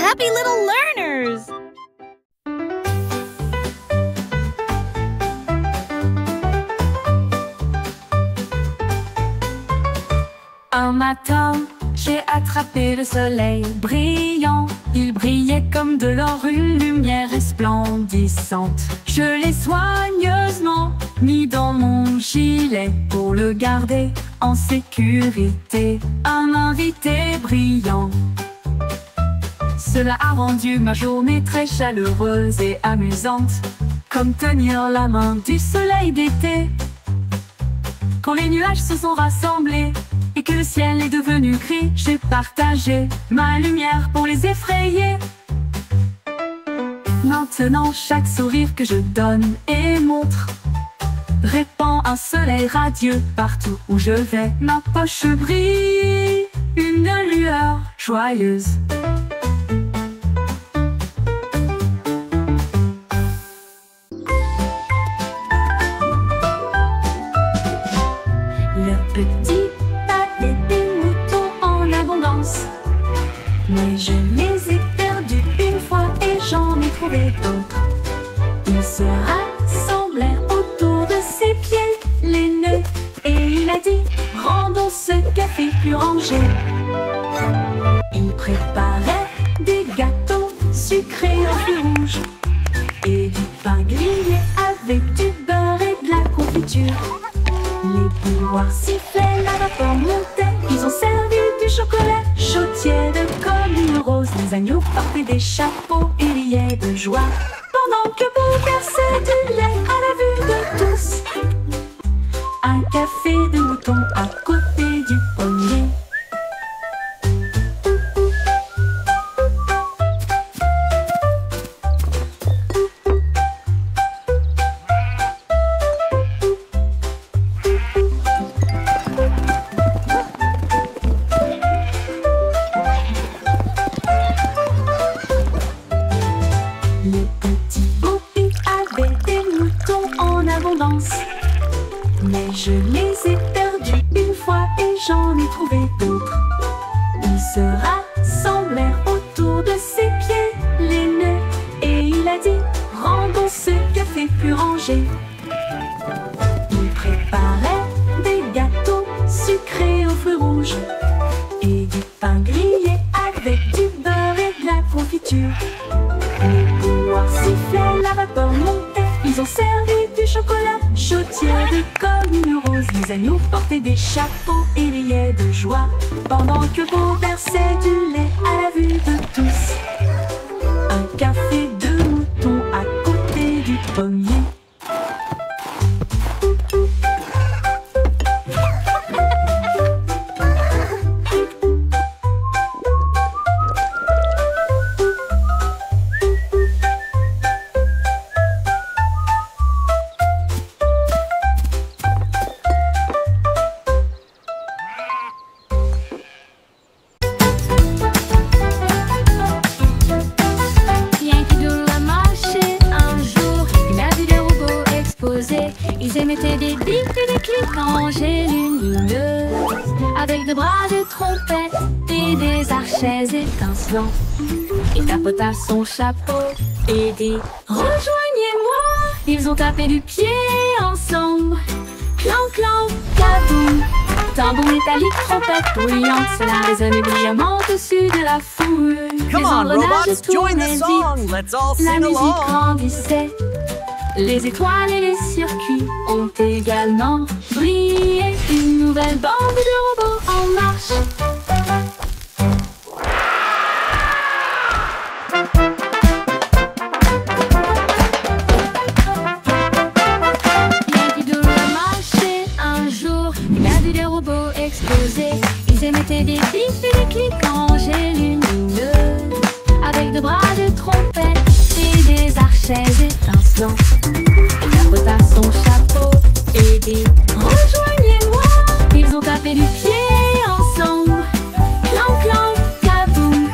happy little learners! Un matin, j'ai attrapé le soleil brillant. Il brillait comme de l'or, une lumière resplendissante. Je l'ai soigneusement mis dans mon gilet pour le garder en sécurité. Un invité brillant. Cela a rendu ma journée très chaleureuse et amusante, comme tenir la main du soleil d'été. Quand les nuages se sont rassemblés et que le ciel est devenu gris, j'ai partagé ma lumière pour les effrayer. Maintenant, chaque sourire que je donne et montre répand un soleil radieux partout où je vais. Ma poche brille, une lueur joyeuse. Le petit avait des moutons en abondance, mais je les ai perdus une fois et j'en ai trouvé d'autres. Ils se rassemblèrent autour de ses pieds, les nœuds, et il a dit: rendons ce café plus rangé. Il préparait des gâteaux sucrés en fruits rouges et du pain grillé avec du beurre et de la confiture. Les bouilloires sifflaient, la vapeur montait. Ils ont servi du chocolat chaud tiède comme une rose. Les agneaux portaient des chapeaux et riaient de joie, pendant que Bo versait du lait à la vue de tous. Un café de mouton à côté du pommier. Le petit Bobby avait des moutons en abondance, mais je les ai perdus une fois et j'en ai trouvé d'autres. Ils se rassemblèrent autour de ses pieds, les nœuds, et il a dit: rendons ce café plus rangé. Il préparait des gâteaux sucrés aux fruits rouges et du pain grillé avec du beurre et de la confiture. Les bouilloires sifflaient, la vapeur montait. Ils ont servi du chocolat chaud tiède comme une rose. Les agneaux portaient des chapeaux et riaient de joie, pendant que Bo versait du lait à la vue de tous. Un café de mouton à côté du pommier. Ils émettaient des bips et des clics rangés lumineuses, avec des bras de trompette et des archets étincelants. Il tapota son chapeau et dit: rejoignez-moi. Ils ont tapé du pied ensemble. Clan, clan, kaboum. Tambour métallique, trompette bruyante, cela résonnait brillamment au-dessus de la foule. Come on, robots, join the song. Let's all La sing musique along. grandissait. Les étoiles et les circuits ont également brillé. Une nouvelle bande de robots en marche. Yankee Doodle a marché un jour. Il a vu des robots exploser. Ils émettaient des bips et des clics rangés lumineuses, avec de bras de trompette et des archets étincelants. Il tapota son chapeau et dit: rejoignez-moi. Ils ont tapé du pied ensemble. Clan, clan, kaboum.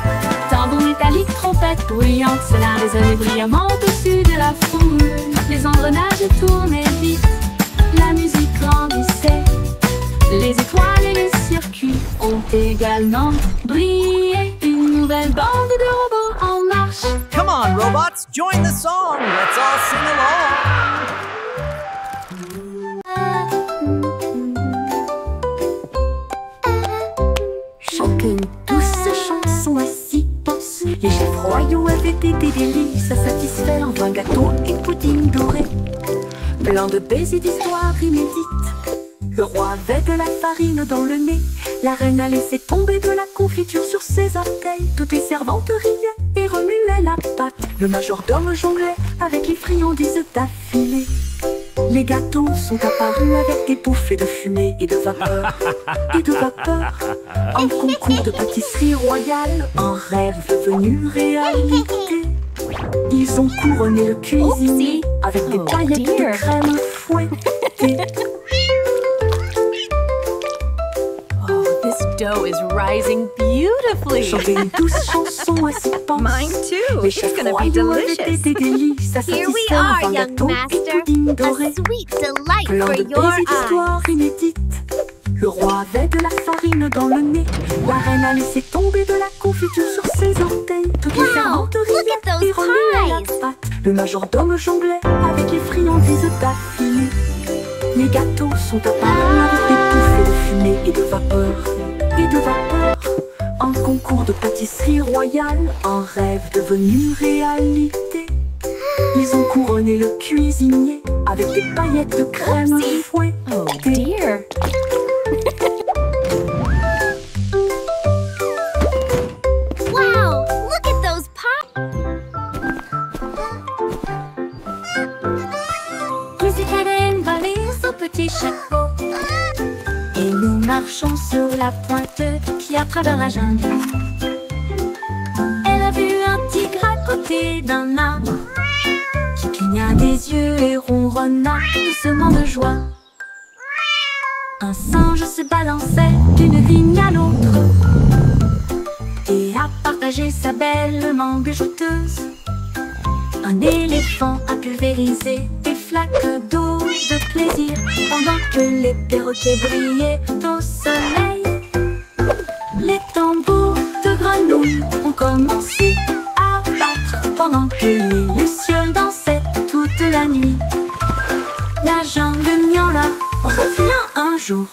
Tambour métallique, trompette bruyante, cela résonnait brillamment au-dessus de la foule. Les engrenages tournaient vite, la musique grandissait. Les étoiles et les circuits ont également brillé. Une nouvelle bande de robots en robots, join the song. Let's all sing along. Chantez douce chanson à six penses. Les chefs royaux avaient été des délices à satisfaire. 20 gâteaux et pudding doré, plein de baisers d'histoires inédites. Le roi avait de la farine dans le nez. La reine a laissé tomber de la confiture sur ses orteils. Toutes les servantes riaient et remuaient la pâte. Le majordome jonglait avec les friandises d'affilée. Les gâteaux sont apparus avec des bouffées de fumée et de vapeur. Et de vapeur. Un concours de pâtisserie royale, un rêve devenu réalité. Ils ont couronné le cuisinier avec des paillettes de crème fouettée. Dough is rising beautifully. Chantez une douce chanson à six penses. Mine too. Les It's chefs gonna be royaux avaient delicious. des délices à Here we satisfaire. are, 20 young gâteaux et master. pudding A doré, sweet delight plein for de your baisers eyes. d'histoires inédites. Le roi avait de la farine dans le nez. La reine a laissé tomber de la confiture sur ses orteils. Toutes les Wow, servantes look riaient at those et remuaient la pies. pâte. Le majordome jonglait avec les friandises d'affilée. Les gâteaux sont apparus avec des bouffées de fumée et de vapeur. Et de vapeur. Un concours de pâtisserie royale, un rêve devenu réalité. Ils ont couronné le cuisinier avec des paillettes de crème fouettée. Oh dear. Wow, look at those pies. Musique valait son petit chapeau. Et nous marchons sur la pointe qui a travers la jungle. Elle a vu un tigre à côté d'un arbre qui cligna des yeux et ronronna doucement de joie. Un singe se balançait d'une vigne à l'autre et a partagé sa belle mangue jouteuse. Un éléphant a pulvérisé des flaques d'eau de plaisir pendant que les perroquets brillaient au soleil. Les tambours de grenouilles ont commencé à battre pendant que les lucioles dansaient toute la nuit. La jungle miaula revient un jour.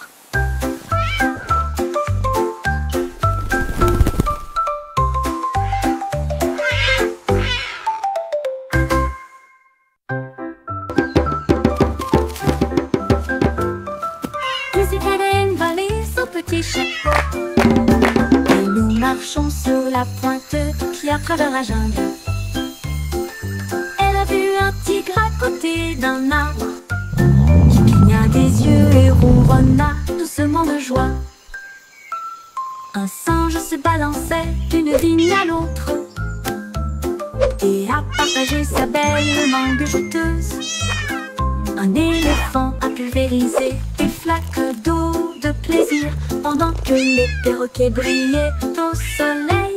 Petit chapeau. Et nous marchons sur la pointe qui a travers la jungle. Elle a vu un tigre à côté d'un arbre qui cligna des yeux et ronronna doucement de joie. Un singe se balançait d'une vigne à l'autre et a partagé sa belle mangue jouteuse. Un éléphant a pulvérisé des flaques d'eau de plaisir pendant que les perroquets brillaient au soleil.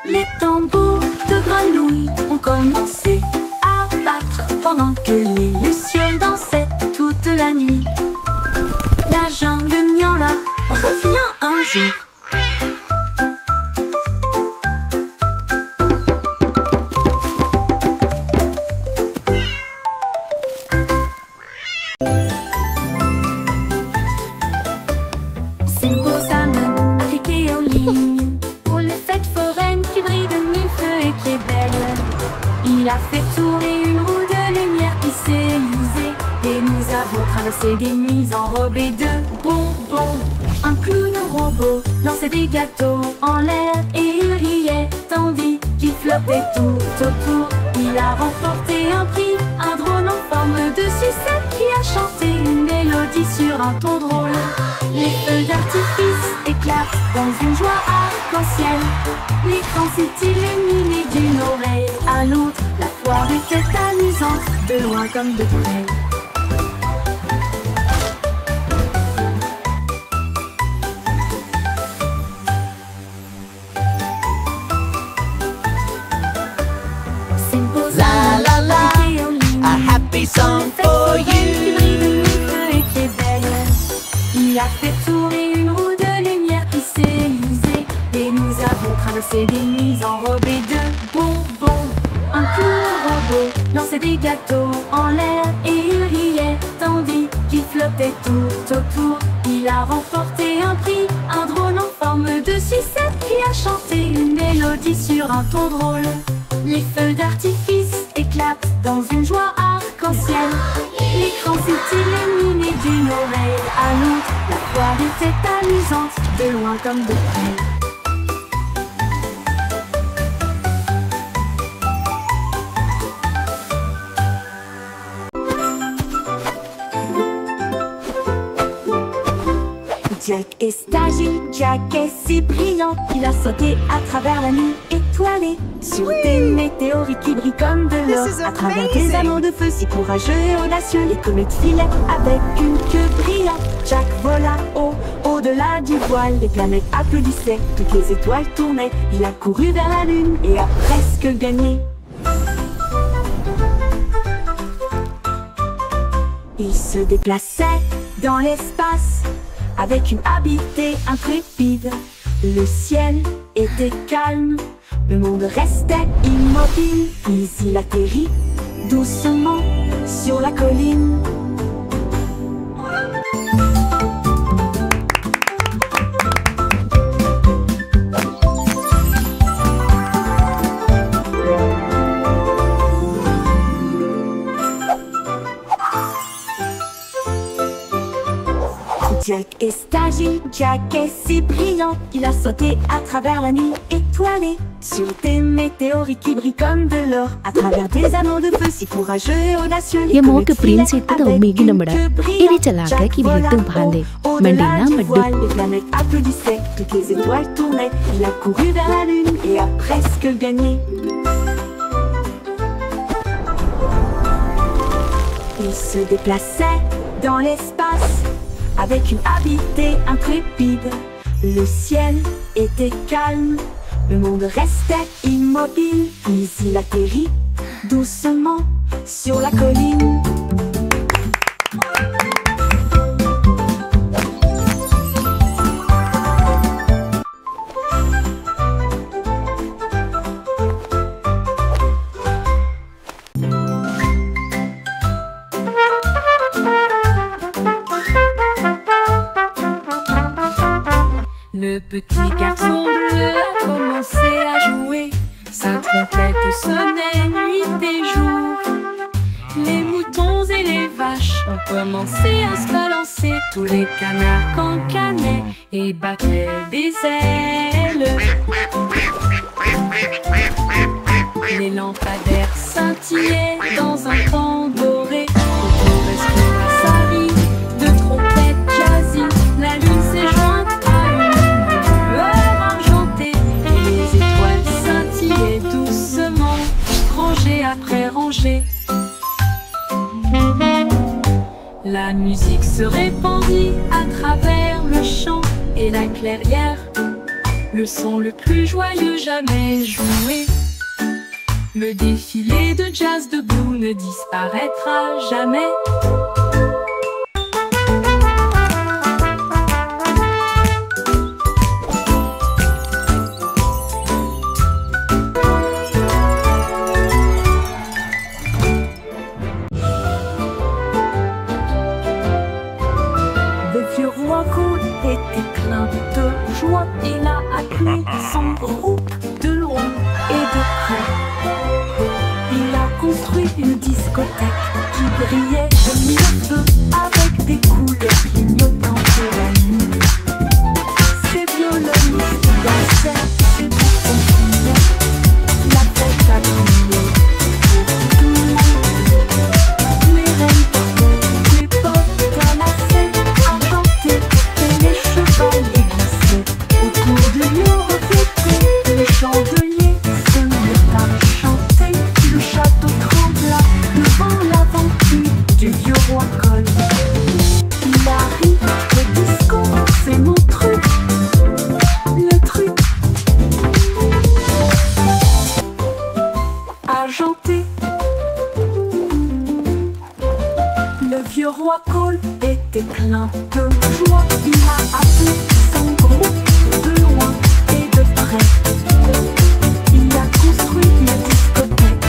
Les tambours de grenouilles ont commencé à battre pendant que les lucioles dansaient toute la nuit. La jungle miaula revient un jour. Il a fait tourner une roue de lumière qui s'est usée et nous avons traversé des nuits enrobées de bonbons. Un clown robot lançait des gâteaux en l'air et il riait tandis qu'il flottait tout autour. Il a remporté un prix, un drone en forme de sucette qui a chanté une mélodie sur un ton drôle. Les feux d'artifice éclatent dans une joie arc-en-ciel. L'écran s'est illuminé d'une oreille à l'autre. La foire était amusante, de loin comme de près. La la la, a happy song for you. Il a fait tourner une roue de lumière qui s'est usée et nous avons traversé des nuits enrobées de bonbons. Un clown robot lançait des gâteaux en l'air et il riait tandis qu'il flottait tout autour. Il a remporté un prix, un drôle en forme de sucette qui a chanté une mélodie sur un ton drôle. Les feux d'artifice éclatent dans une joie arc-en-ciel. L'écran s'est illuminé d'une oreille à l'autre. La foire était amusante, de loin comme de près. Jack est agile, Jack est si brillant qu'il a sauté à travers la nuit étoilée sur des météorites qui brillent comme de l'or, à travers des anneaux de feu si courageux et audacieux. Les comètes filaient avec une queue brillante. Jack vola au-delà du voile. Les planètes applaudissaient, toutes les étoiles tournaient. Il a couru vers la lune et a presque gagné. Il se déplaçait dans l'espace avec une habileté intrépide. Le ciel était calme, le monde restait immobile. Puis il atterrit doucement sur la colline. Jack est agile, Jack est si brillant qu'il a sauté à travers la nuit étoilée sur des météorites qui brillent comme de l'or, à travers des anneaux de feu si courageux et audacieux. ये मौके प्रिंस इतना तो उम्मीद न बड़ा इरी चला के कि बिल्कुल भांदे मंडीना मड्डू Les planètes applaudissaient, toutes les étoiles tournaient. Il a couru vers la lune et a presque gagné. Il se déplaçait dans l'espace avec une habileté intrépide. Le ciel était calme, le monde restait immobile. Puis il atterrit doucement sur la colline. Le petit garçon bleu a commencé à jouer. Sa trompette sonnait nuit et jour. Les moutons et les vaches ont commencé à se balancer. Tous les canards cancanaient et battaient des ailes. Les lampadaires scintillaient dans un temps doré. Au respiratoire de trompettes jazzy, la lune s'est jointe à une lueur argentée. Et les étoiles scintillaient doucement, rangée après rangée. La musique se répandit à travers le champ et la clairière, le son le plus joyeux jamais joué. Le défilé de jazz de Blue ne disparaîtra jamais. Le vieux roi Cool était plein de joie. Il a appelé son groupe de loin et de près. Il a construit une discothèque qui brillait de mille feux avec des couleurs clignotantes de la nuit. Ses violonistes dansaient et on criait. La fête a crié pour tout le monde. Les reines portaient des bottes canassaient à chanter et les chevaliers glissaient. Autour de nous reflétaient les chandeliers se mirent à chanter. Le château trembla devant l'aventure du vieux roi Cole. Il arrive, le disco, c'est mon truc. Le truc argenté. Le vieux roi Cole était plein de joie. Il a appelé son groupe de loin et de près. Il a construit une discothèque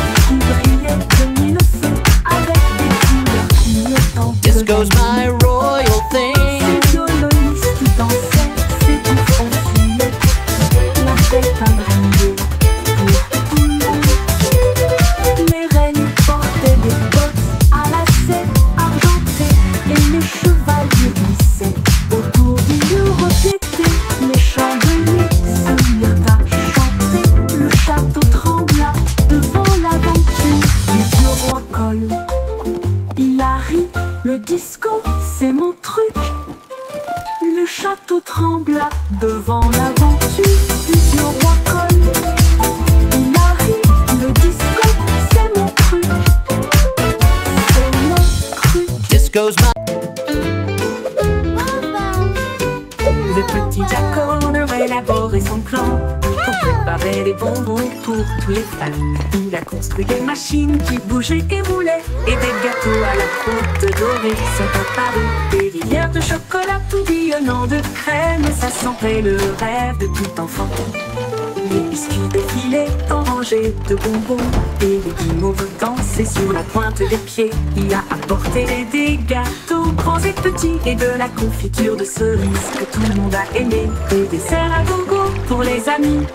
devant l'aventure du vieux roi Col. Il arrive, le disco, c'est mon truc. C'est mon truc. Disco's my Le petit Jack Horner a élaboré son plan pour préparer les bonbons pour tous les fans. Il a construit des machines qui bougeaient et roulaient, et des gâteaux à la croûte dorée sont apparus. Des rivières de chocolat tourbillonnant de crème, ça sentait le rêve de tout enfant. Les biscuits défilaient en rangées de bonbons, et les guimauves dansaient sur la pointe des pieds. Il a apporté des gâteaux grands et petits, et de la confiture de cerises que tout le monde a aimé. Des desserts à gogo pour les amis.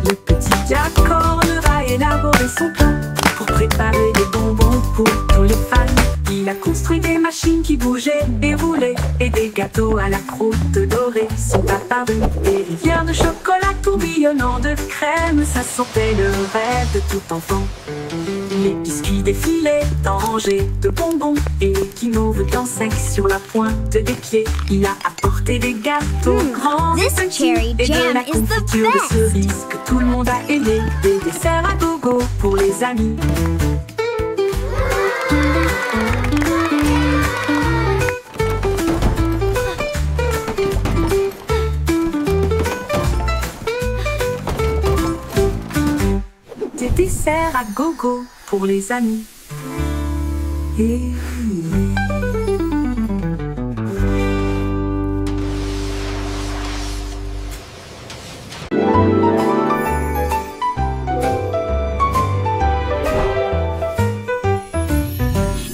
Le petit Jack Horner a élaboré son plan pour préparer des bonbons pour tous les fans. Il a construit des machines qui bougeaient et roulaient, et des gâteaux à la croûte dorée sont apparus. Des rivières de chocolat tourbillonnant de crème, ça sentait le rêve de tout enfant. Les biscuits défilaient en rangées de bonbons, et les guimauves dansaient sur la pointe des pieds. Il a apporté des gâteaux grands et This petits, cherry et de jam la is the confiture de best. cerises que tout le monde a aimé. Des desserts à gogo pour les amis. Des desserts à gogo pour les amis.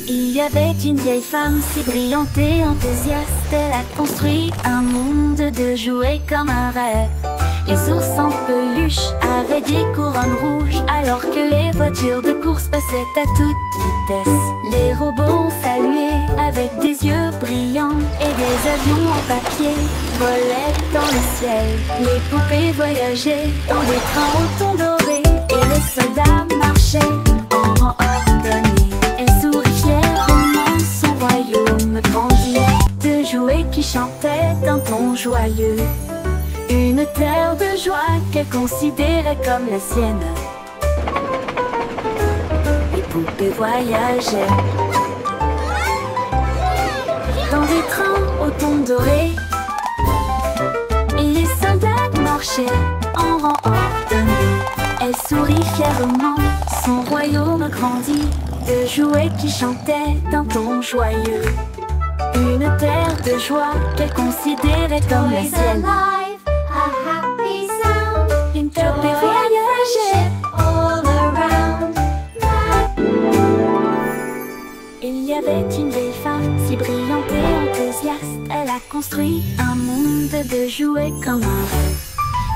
Il y avait une vieille femme si brillante et enthousiaste. Elle a construit un monde de jouets comme un rêve. Les ours en peluche avaient des couronnes rouges, alors que les voitures de course passaient à toute vitesse. Les robots ont salué avec des yeux brillants, et des avions en papier volaient dans le ciel. Les poupées voyageaient dans des trains au ton doré, et les soldats marchaient en rang ordonné. Elle sourit fièrement, son royaume grandit, de jouets qui chantaient d'un ton joyeux. Une terre de joie qu'elle considérait comme la sienne. Les poupées voyageaient dans des trains au ton doré, et les soldats marchaient en rang ordonné. Elle sourit fièrement, son royaume grandit, de jouets qui chantaient d'un ton joyeux. Une terre de joie qu'elle considérait comme la sienne. Une poupée voyageait all around. Il y avait une vieille femme si brillante et enthousiaste. Elle a construit un monde de jouets comme un rêve.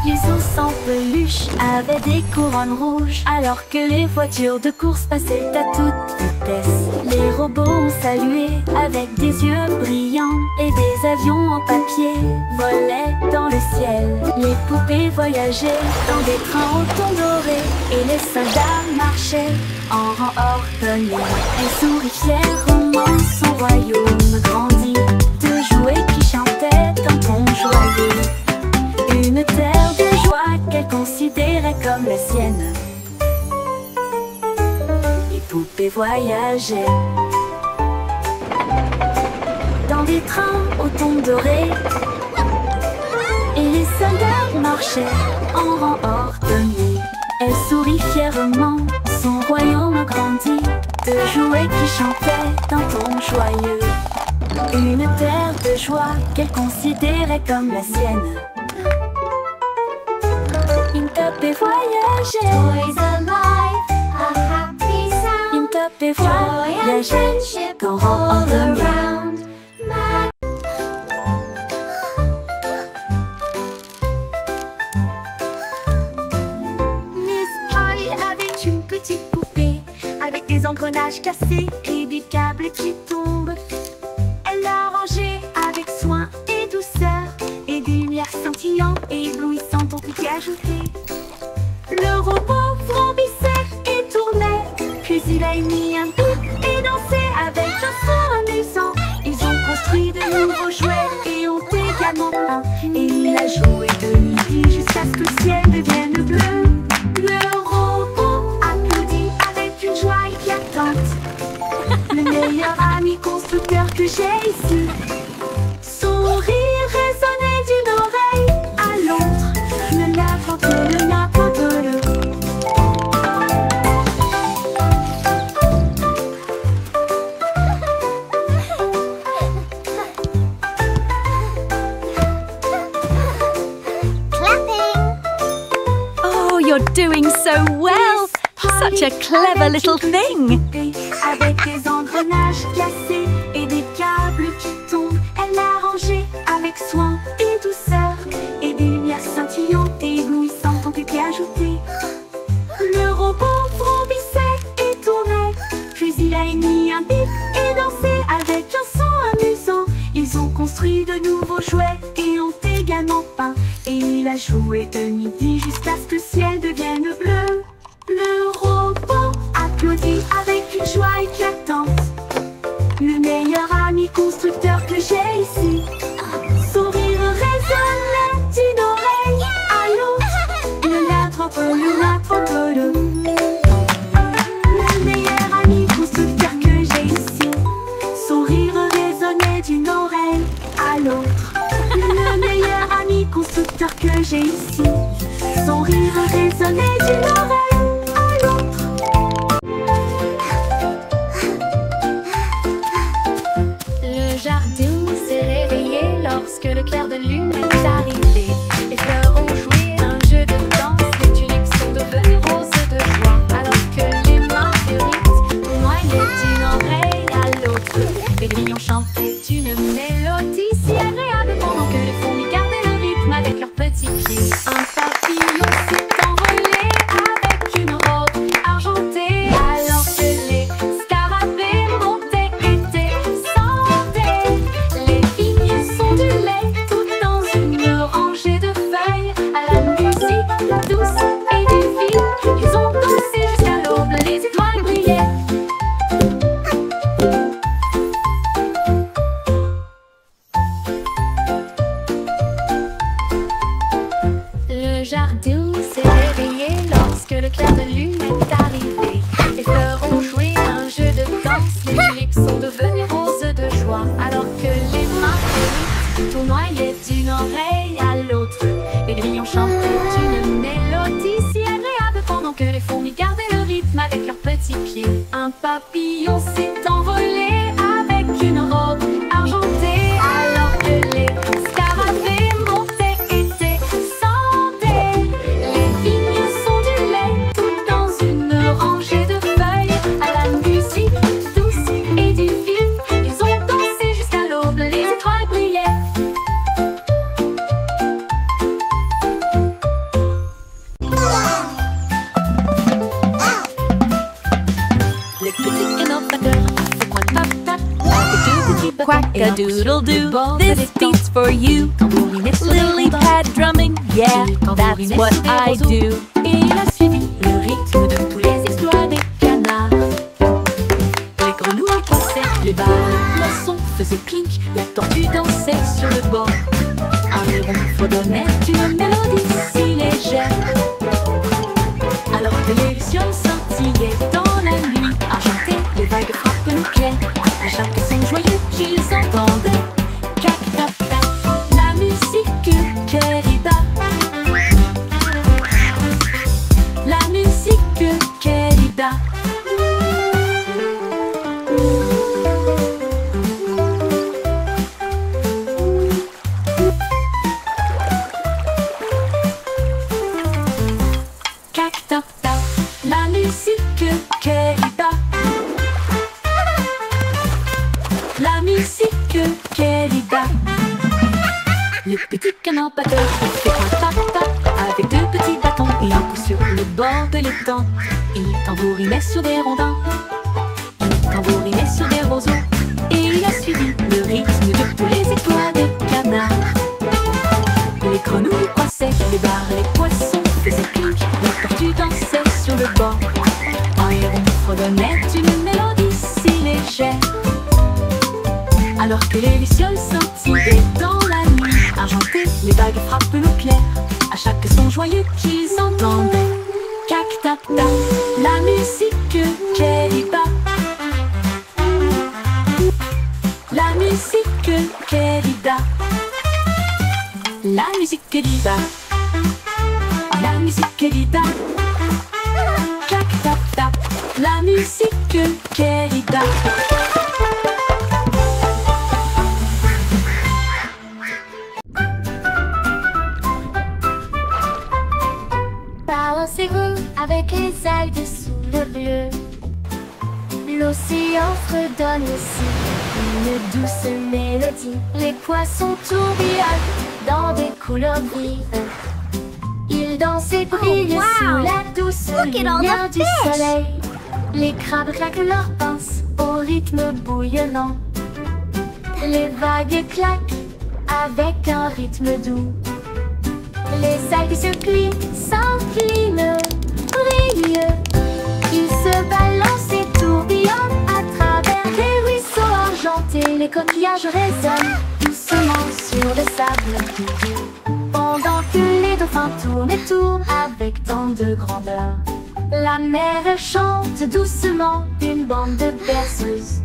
Les ours en peluche avaient des couronnes rouges, alors que les voitures de course passaient à toute vitesse. Les robots ont salué avec des yeux brillants, et des avions en papier volaient dans le ciel. Les poupées voyageaient dans des trains au ton doré, et les soldats marchaient en rang ordonné. Elle sourit fièrement, son royaume grandit, de jouets qui chantaient d'un ton joyeux. Une terre de joie qu'elle considérait comme la sienne. Les poupées voyageaient dans des trains au ton doré, et les soldats marchaient en rang ordonné. Elle sourit fièrement, son royaume grandit, de jouets qui chantaient d'un ton joyeux. Une terre de joie qu'elle considérait comme la sienne. Une poupée voyageait, Toys alive, a happy sound. une poupée Joy and voyageait friendship dans rang all ordonné. around. Miss Polly avait une petite poupée avec des engrenages cassés et des câbles qui tombent. Elle l'a rangée avec soin et douceur, et des lumières scintillantes et éblouissantes ont été ajoutées. a émis un pic et dansé avec un son amusant. Ils ont construit de nouveaux jouets et ont également peint. Et il a joué de midi jusqu'à ce que le ciel devienne bleu. Le robot applaudit avec une joie éclatante. Le meilleur ami constructeur que j'ai ici. Son rire résonnait d'une oreille à l'autre. Le n'importe le n'importe le. Oh, you're doing so well. Such a clever little thing. Avec des engrenages glacés et des câbles qui tombent, elle l'a rangé avec soin et douceur. Et des lumières scintillantes et éblouissantes ont été ajoutées. Le robot vrombissait et tournait, puis il a émis un bip et dansé avec un son amusant. Ils ont construit de nouveaux jouets et ont également peint. Et il a joué de midi jusqu'à ce que le ciel devienne bleu. Le robot applaudit avec une joie éclatante. Le meilleur ami constructeur que j'ai ici. Son rire résonnait d'une oreille à l'autre. Le l'attrape-le. Le meilleur ami constructeur que j'ai ici. Son rire résonnait d'une oreille à l'autre. Le meilleur ami constructeur que j'ai ici. Son rire résonnait d'une oreille. Le jardin s'est réveillé lorsque le clair de lune est arrivé. Les fleurs ont joué un jeu de danse, les tuniques sont devenues roses de joie. Alors que les marguerites noyaient d'une oreille à l'autre. Les grillons chantaient une mélodie si agréable pendant que les fourmis gardaient le rythme avec leurs petits pieds. Un papillon s'est envolé avec une robe argentée. Alors que les scarabées montaient et descendaient. Les vignes sont du lait tout dans une rangée de feuilles. À la musique douce et divine, ils ont dansé jusqu'à l'aube, les étoiles brillaient. Le jardin s'est réveillé lorsque le clair de lune est arrivé. Les fleurs ont joué un jeu de danse, les tulipes sont devenues roses de joie. Alors que les marguerites tournoyaient d'une oreille à l'autre. Les grillons chantaient une mélodie si agréable pendant que les fourmis gardaient le rythme avec leurs petits pieds. Un papillon s'est envolé avec une robe argentée. Alors que les scarabées montaient et descendaient. Les vignes sont du lait tout dans une rangée de feuilles. À la musique douce et divine, ils ont dansé jusqu'à l'aube, les étoiles brillaient. Le petit innovateur fait coin-tap-tap avec deux petits bâtons. Quack-a-doodle-doo, this beat's for you. Lily pad drumming, yeah, that's what I do. Et il a suivi le rythme de tous les exploits des canards. Les grenouilles passaient, les poissons faisaient clink, la tortue dansait sur le bord. Un héron fredonnait une mélodie si légère. Alors que les lucioles scintillaient dans la nuit argentée, les vagues frappent le clair. À chaque son joyeux qu'ils entendaient, cac-tap-tap, la musique querida. La musique querida. Cac-tap-tap, la musique querida. La musique querida. Le petit canard batteur fait un tap-tap avec deux petits bâtons et un coup sur le bord de l'étang. Il tambourinait sur des rondins, il tambourinait sur des roseaux, et il a suivi le rythme de tous les étoiles des canards. Les grenouilles croissaient, les barres, les poissons faisaient clink, les tortues dansaient sur le bord. Un héron fredonnait une mélodie si légère. Alors que les lucioles scintillaient dans la nuit argentée, les vagues frappent nos pierres à chaque son joyeux qu'ils entendaient. Cac tac tac, la musique querida. La musique querida. La musique querida. La musique querida. Cac tac tac, la musique querida. Balancez-vous avec les algues sous le bleu. L'océan fredonne aussi une douce mélodie. Les poissons tourbillonnent dans des couleurs vives. Ils dansent et brillent sous la douce lumière du soleil. Les crabes claquent leurs pinces au rythme bouillonnant. Les vagues claquent avec un rythme doux. Les algues se plient, s'inclinent, brillent. Ils se balancent et tourbillonnent à travers des ruisseaux argentés. Les coquillages résonnent doucement sur le sable, pendant que les dauphins tournent et tournent avec tant de grandeur. La mer chante doucement une bande de berceuses.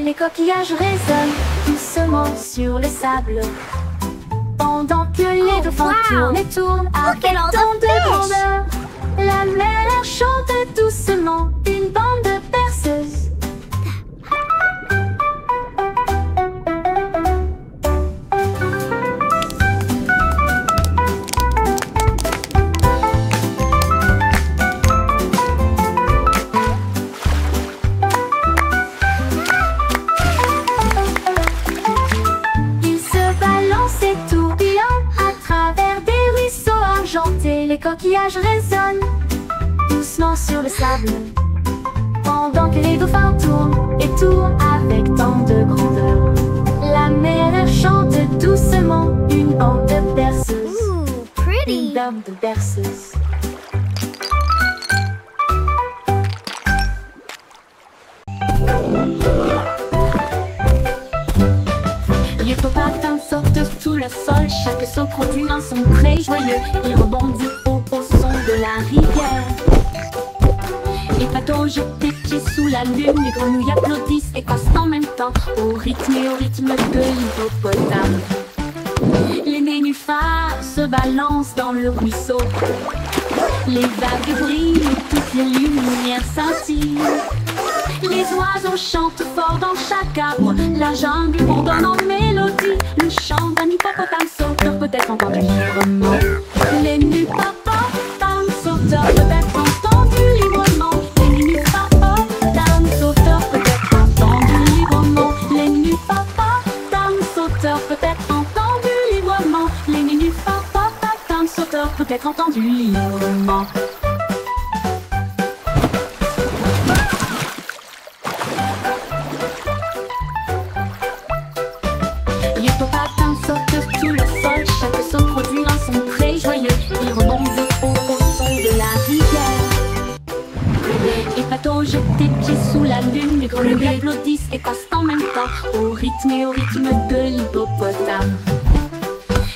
Les coquillages résonnent doucement sur le sable, pendant que les dauphins tournent et tournent avec tant de grandeur. La mer chante doucement une bande de berceuses. Les coquillages résonnent doucement sur le sable, pendant que les dauphins tournent et tournent avec tant de grandeur. La mer chante doucement une bande de berceuses. Une bande de berceuses. L'hippopotam saute sous le sol, chaque saut produit un son très joyeux. Il rebondit au son de la rivière. Les bateaux jettent des pieds sous la lune, les grenouilles applaudissent et passent en même temps au rythme de l'hippopotame. Les nénuphars se balancent dans le ruisseau. Les vagues brillent et toutes les lumières scintillent. Les oiseaux chantent fort dans chaque arbre. La jungle bourdonne en mélodie. Le chant d'un hippopotame sauteur peut être entendu librement. Les hippopotames sauteurs peut être entendu librement. Les hippopotames sauteurs peut être entendu librement. Les hippopotames sauteurs peut être entendu librement. Les hippopotames sauteurs peut être entendu librement. L'hippopotame saute sous le sol, chaque saut produit un son très joyeux. Il rebondit au son de la rivière. Les bateaux jettent des pieds sous la lune, les grenouilles applaudissent et passent en même temps au rythme de l'hippopotame.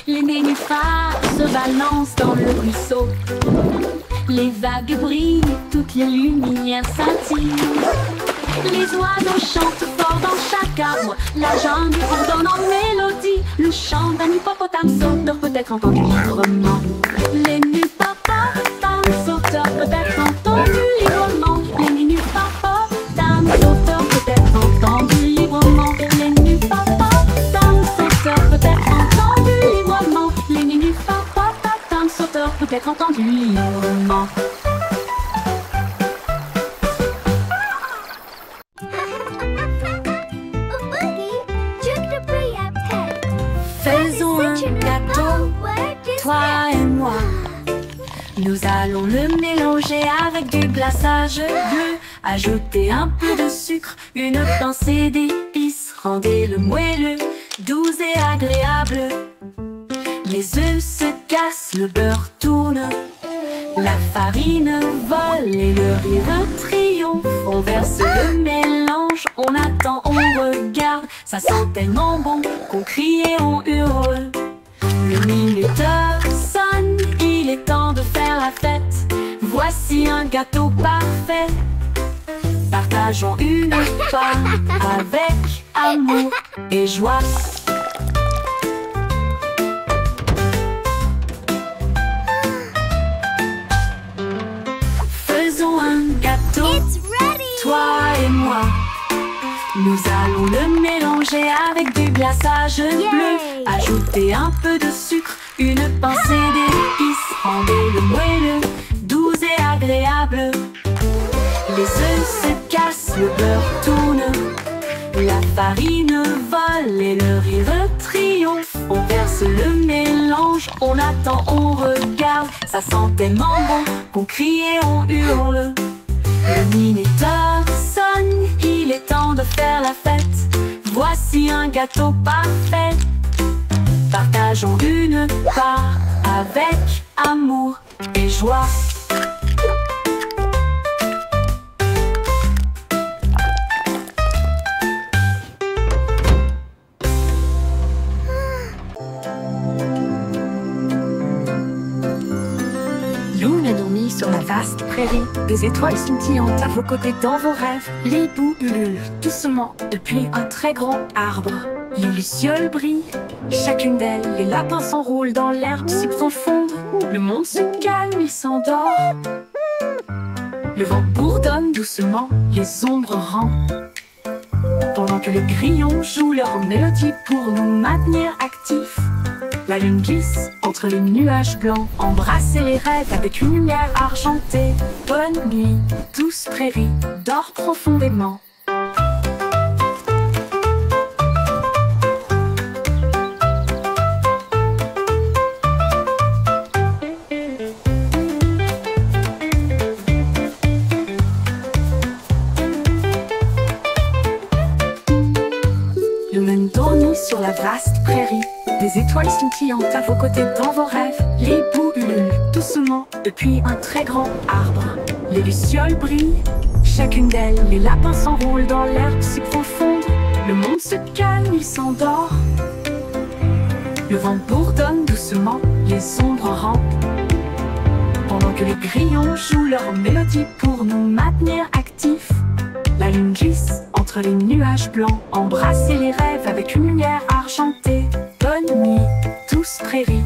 Les nénuphars se balancent dans le ruisseau. Les vagues brillent, toutes les lumières scintillent. Les oiseaux chantent fort dans chaque arbre. La jungle bourdonne en mélodie. Le chant d'un hippopotame sauteur peut être entendu librement. Les hippopotames sauteurs peut être entendu librement. Les hippopotames sauteurs peut être entendu librement. Les hippopotames sauteurs peut être entendu librement. peut être entendu librement. Faisons un gâteau, toi et moi. Nous allons le mélanger avec du glaçage bleu. Ajouter un peu de sucre, une pincée d'épices. Rendez-le moelleux, doux et agréable. Les œufs se cassent, le beurre tourne. La farine vole et le rire triomphe. On verse le mélange, on attend, on regarde. Ça sent tellement bon qu'on crie et on hurle. Le minuteur sonne, il est temps de faire la fête. Voici un gâteau parfait. Partageons une part avec amour et joie. Faisons un gâteau, toi et moi. Nous allons le mélanger avec du glaçage bleu. Ajouter un peu de sucre, une pincée d'épices. Rendez-le moelleux, doux et agréable. Les œufs se cassent, le beurre tourne. La farine vole et le rire triomphe. On verse le mélange, on attend, on regarde. Ça sent tellement bon qu'on crie et on hurle. Le minuteur sonne, il est temps de faire la fête. Voici un gâteau parfait. Partageons une part avec amour et joie. Lune a dormi sur la vaste prairie. Des étoiles scintillantes à vos côtés dans vos rêves. Les hiboux ululent doucement depuis un très grand arbre. Les lucioles brillent, chacune d'elles. Les lapins s'enroulent dans l'herbe si profonde. Le monde se calme, il s'endort. Le vent bourdonne doucement, les ombres rampent. Pendant que les grillons jouent leur mélodie pour nous maintenir actifs. La lune glisse entre les nuages blancs. Embrassez les rêves avec une lumière argentée. Bonne nuit, douce prairie, dors profondément. Le monde dormit sur la vaste prairie. Des étoiles scintillantes à vos côtés dans vos rêves. Les hiboux ululent doucement depuis un très grand arbre. Les lucioles brillent, chacune d'elles. Les lapins s'enroulent dans l'herbe si profonde. Le monde se calme, il s'endort. Le vent bourdonne doucement, les ombres rampent. Pendant que les grillons jouent leur mélodie pour nous maintenir actifs. La lune glisse entre les nuages blancs. Embrassez les rêves avec une lumière argentée. Bonne nuit, douce prairie,